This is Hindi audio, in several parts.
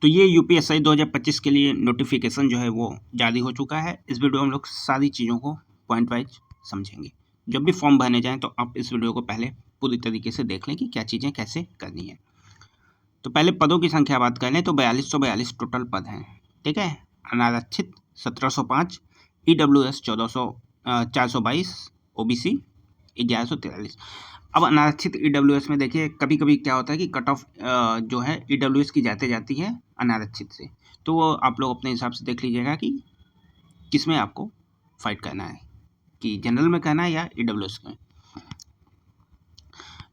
तो ये यूपीएससी 2025 के लिए नोटिफिकेशन जो है वो जारी हो चुका है। इस वीडियो में हम लोग सारी चीज़ों को पॉइंट वाइज समझेंगे। जब भी फॉर्म भरने जाएं तो आप इस वीडियो को पहले पूरी तरीके से देख लें कि क्या चीज़ें कैसे करनी है। तो पहले पदों की संख्या बात कर लें तो 4242 टोटल पद हैं, ठीक है। अनारक्षित 1705, ईडब्ल्यूएस 422, ओबीसी 1143। अब अनारक्षित ईडब्ल्यूएस में देखिए कभी कभी क्या होता है कि कट ऑफ जो है ईडब्ल्यूएस की जाती है अनारक्षित से, तो वो आप लोग अपने हिसाब से देख लीजिएगा कि किस में आपको फाइट करना है, कि जनरल में करना है या ईडब्ल्यूएस में।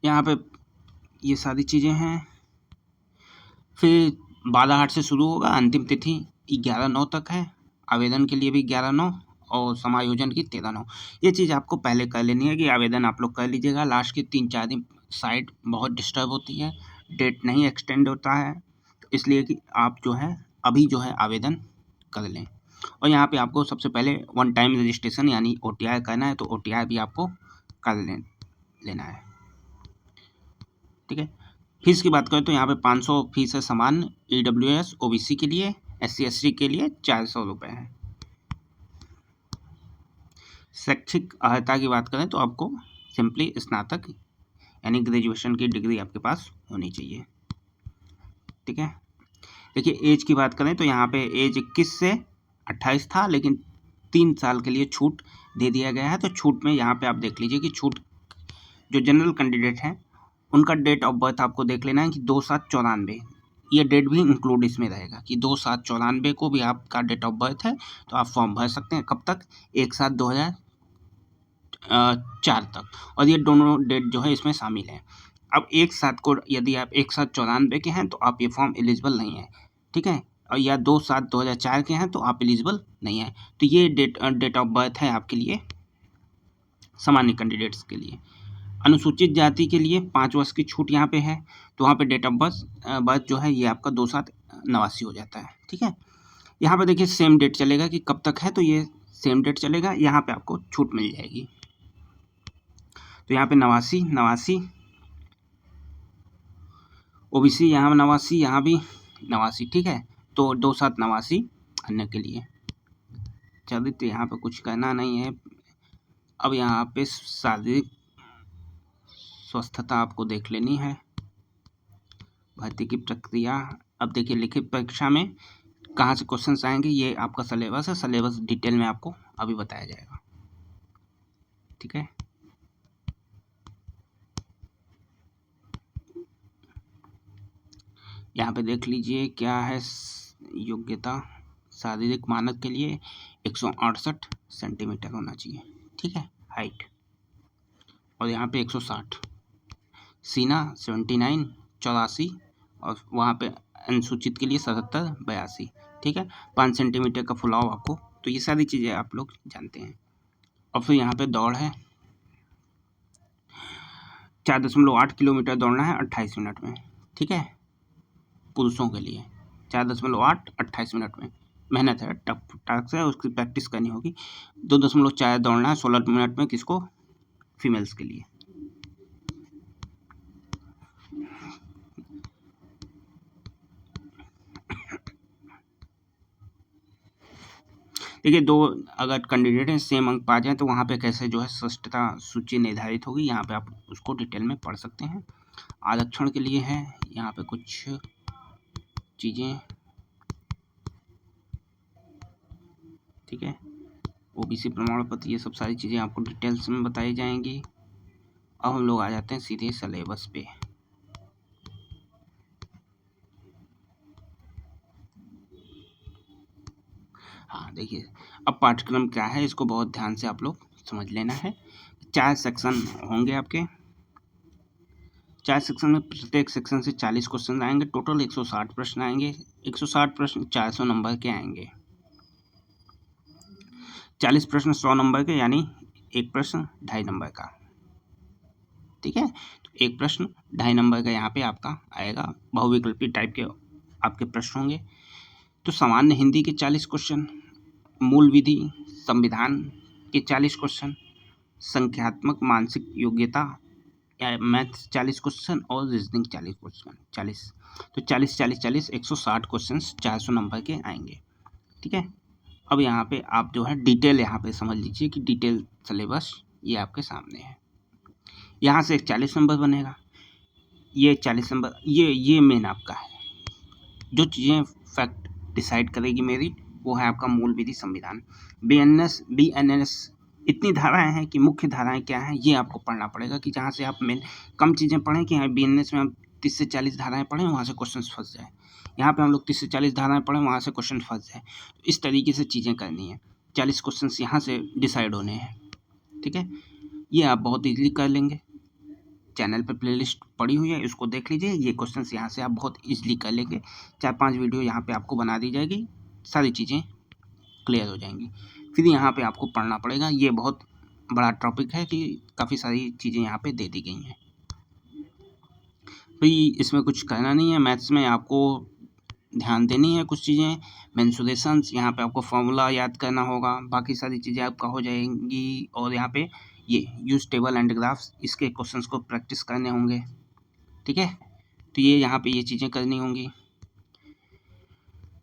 यहाँ पे ये सारी चीज़ें हैं। फिर 12/8 से शुरू होगा, अंतिम तिथि 11/9 तक है। आवेदन के लिए भी 11/9 और समायोजन की 13/9। ये चीज़ आपको पहले कर लेनी है कि आवेदन आप लोग कर लीजिएगा। लास्ट के 3-4 दिन साइट बहुत डिस्टर्ब होती है, डेट नहीं एक्सटेंड होता है, तो इसलिए कि आप जो है अभी जो है आवेदन कर लें। और यहाँ पे आपको सबसे पहले वन टाइम रजिस्ट्रेशन यानी OTI करना है, तो OTI भी आपको कर लेना है, ठीक है। फीस की बात करें तो यहाँ पे 500 फीस है सामान्य, ईडब्ल्यूएस ओबीसी के लिए, SC/ST के लिए 400 रुपये है। शैक्षिक अर्हता की बात करें तो आपको सिंपली स्नातक यानी ग्रेजुएशन की डिग्री आपके पास होनी चाहिए, ठीक है। देखिए एज की बात करें तो यहाँ पे एज 21 से 28 था, लेकिन 3 साल के लिए छूट दे दिया गया है। तो छूट में यहाँ पे आप देख लीजिए कि छूट जो जनरल कैंडिडेट हैं उनका डेट ऑफ बर्थ आपको देख लेना है कि 2794, ये डेट भी इंक्लूड इसमें रहेगा कि 2794 को भी आपका डेट ऑफ बर्थ है, तो आप फॉर्म भर सकते हैं। कब तक? 1/7/2004 तक, और ये दोनों डेट जो है इसमें शामिल है। अब 1/7 को यदि आप 1/7/94 के हैं तो आप ये फॉर्म एलिजिबल नहीं है, ठीक है। और या 2/7/2004 के हैं तो आप एलिजिबल नहीं है। तो ये डेट ऑफ बर्थ है आपके लिए सामान्य कैंडिडेट्स के लिए। अनुसूचित जाति के लिए 5 वर्ष की छूट यहाँ पे है, तो वहाँ पे डेट ऑफ बर्थ जो है ये आपका 2/7/89 हो जाता है, ठीक है। यहाँ पे देखिए सेम डेट चलेगा कि कब तक है, तो ये सेम डेट चलेगा, यहाँ पे आपको छूट मिल जाएगी। तो यहाँ पे 89, ओबीसी यहाँ 89, यहाँ भी 89, ठीक है। तो 2/7/89 अन्य के लिए। चलिए तो यहाँ पे कुछ कहना नहीं है। अब यहाँ पे शारीरिक स्वस्थता आपको देख लेनी है। भर्ती की प्रक्रिया, अब देखिए लिखित परीक्षा में कहाँ से क्वेश्चंस आएंगे, ये आपका सिलेबस है। सिलेबस डिटेल में आपको अभी बताया जाएगा, ठीक है। यहाँ पे देख लीजिए क्या है योग्यता। शारीरिक मानक के लिए 168 सेंटीमीटर होना चाहिए, ठीक है, हाइट। और यहाँ पे 160, सीना 79 84, और वहाँ पे अनुसूचित के लिए 77 82, ठीक है। 5 सेंटीमीटर का फुलाव आपको, तो ये सारी चीज़ें आप लोग जानते हैं। और फिर यहाँ पे दौड़ है, 4.8 किलोमीटर दौड़ना है 28 मिनट में, ठीक है। पुरुषों के लिए 4.8 28 मिनट में। मेहनत है, टफ टास्क है, उसकी प्रैक्टिस करनी होगी। 2.4 दौड़ना है 16 मिनट में, किसको? फीमेल्स के लिए। देखिए दो अगर कैंडिडेट हैं सेम अंक पा जाए तो वहाँ पे कैसे जो है श्रेष्ठता सूची निर्धारित होगी, यहाँ पे आप उसको डिटेल में पढ़ सकते हैं। आरक्षण के लिए है यहाँ पे कुछ चीज़ें, ठीक है। ओबीसी प्रमाण पत्र, ये सब सारी चीज़ें आपको डिटेल्स में बताई जाएंगी। अब हम लोग आ जाते हैं सीधे सिलेबस पे। हाँ देखिए अब पाठ्यक्रम क्या है, इसको बहुत ध्यान से आप लोग समझ लेना है। 4 सेक्शन होंगे आपके। 4 सेक्शन में प्रत्येक सेक्शन से 40 क्वेश्चन आएंगे। टोटल 160 प्रश्न आएंगे। 160 प्रश्न 400 नंबर के आएंगे। 40 प्रश्न 100 नंबर के, यानी एक प्रश्न 2.5 नंबर का, ठीक है। तो एक प्रश्न 2.5 नंबर का यहाँ पे आपका आएगा। बहुविकल्पी टाइप के आपके प्रश्न होंगे। तो सामान्य हिंदी के 40 क्वेश्चन, मूल विधि संविधान के 40 क्वेश्चन, संख्यात्मक मानसिक योग्यता मैथ्स 40 क्वेश्चन और रीजनिंग 40 क्वेश्चन 40, तो 40 160 क्वेश्चन 400 नंबर के आएंगे। ठीक है, अब यहाँ पे आप जो है डिटेल यहाँ पे समझ लीजिए कि डिटेल सिलेबस ये आपके सामने है। यहाँ से 40 नंबर बनेगा, ये 40 नंबर, ये मेन आपका है। जो चीज़ें फैक्ट डिसाइड करेगी मेरी, वो है आपका मूल विधि संविधान। BNS इतनी धाराएं हैं कि मुख्य धाराएं क्या हैं ये आपको पढ़ना पड़ेगा, कि जहाँ से आप मेन कम चीज़ें पढ़ें कि हाँ BNS में हम 30 से 40 धाराएं पढ़ें, वहाँ से क्वेश्चन फंस जाए। यहाँ पे हम लोग 30 से 40 धाराएं पढ़ें, वहाँ से क्वेश्चन फंस जाए। इस तरीके से चीज़ें करनी है। 40 क्वेश्चन यहाँ से डिसाइड होने हैं। ठीक है, ये आप बहुत ईजिली कर लेंगे। चैनल पर प्लेलिस्ट पड़ी हुई है, इसको देख लीजिए। ये क्वेश्चंस यहाँ से आप बहुत इजीली कर लेंगे। 4-5 वीडियो यहाँ पे आपको बना दी जाएगी, सारी चीज़ें क्लियर हो जाएंगी। फिर यहाँ पे आपको पढ़ना पड़ेगा। ये बहुत बड़ा टॉपिक है कि काफ़ी सारी चीज़ें यहाँ पे दे दी गई हैं, तो इसमें कुछ कहना नहीं है। मैथ्स में आपको ध्यान देनी है कुछ चीज़ें, मेंसुरेशंस, यहाँ पे आपको फॉर्मूला याद करना होगा, बाकी सारी चीज़ें आपका हो जाएंगी। और यहाँ पे ये यूज टेबल एंड ग्राफ्स, इसके क्वेश्चंस को प्रैक्टिस करने होंगे। ठीक है, तो ये यहाँ पे ये चीज़ें करनी होंगी।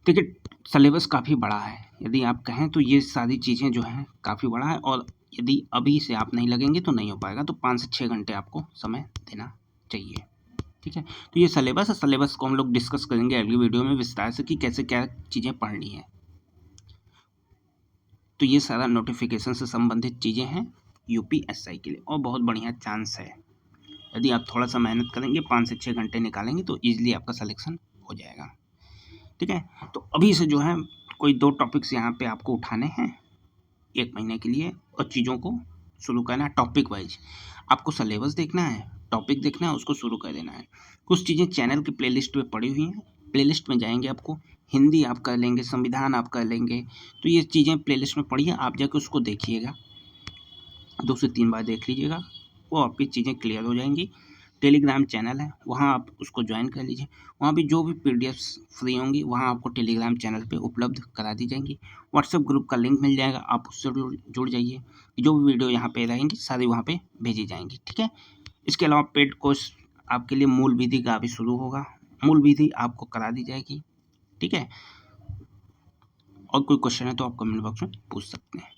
ठीक है, सिलेबस काफ़ी बड़ा है, यदि आप कहें तो ये सारी चीज़ें जो हैं काफ़ी बड़ा है, और यदि अभी से आप नहीं लगेंगे तो नहीं हो पाएगा। तो 5 से 6 घंटे आपको समय देना चाहिए। ठीक है, तो ये सिलेबस है। सिलेबस को हम लोग डिस्कस करेंगे अगली वीडियो में विस्तार से कि कैसे क्या चीज़ें पढ़नी है। तो ये सारा नोटिफिकेशन से संबंधित चीज़ें हैं UPSI के लिए, और बहुत बढ़िया चांस है। यदि आप थोड़ा सा मेहनत करेंगे, 5 से 6 घंटे निकालेंगे, तो ईजिली आपका सिलेक्शन हो जाएगा। ठीक है, तो अभी से जो है कोई 2 टॉपिक्स यहाँ पे आपको उठाने हैं 1 महीने के लिए, और चीज़ों को शुरू करना है टॉपिक वाइज। आपको सिलेबस देखना है, टॉपिक देखना है, उसको शुरू कर देना है। कुछ चीज़ें चैनल की प्लेलिस्ट में पड़ी हुई हैं, प्लेलिस्ट में जाएंगे, आपको हिंदी आप कर लेंगे, संविधान आप कर लेंगे। तो ये चीज़ें प्लेलिस्ट में पड़ी है, आप जाके उसको देखिएगा, 2 से 3 बार देख लीजिएगा, वो आपकी चीज़ें क्लियर हो जाएंगी। टेलीग्राम चैनल है, वहाँ आप उसको ज्वाइन कर लीजिए। वहाँ भी जो भी PDFs फ्री होंगी, वहाँ आपको टेलीग्राम चैनल पे उपलब्ध करा दी जाएंगी। व्हाट्सएप ग्रुप का लिंक मिल जाएगा, आप उससे जुड़ जाइए। जो भी वीडियो यहाँ पे रहेंगी सारी वहाँ पे भेजी जाएंगी। ठीक है, इसके अलावा पेड कोर्स आपके लिए मूल विधि का अभी शुरू होगा, मूल विधि आपको करा दी जाएगी। ठीक है, और कोई क्वेश्चन है तो आप कमेंट बॉक्स में पूछ सकते हैं।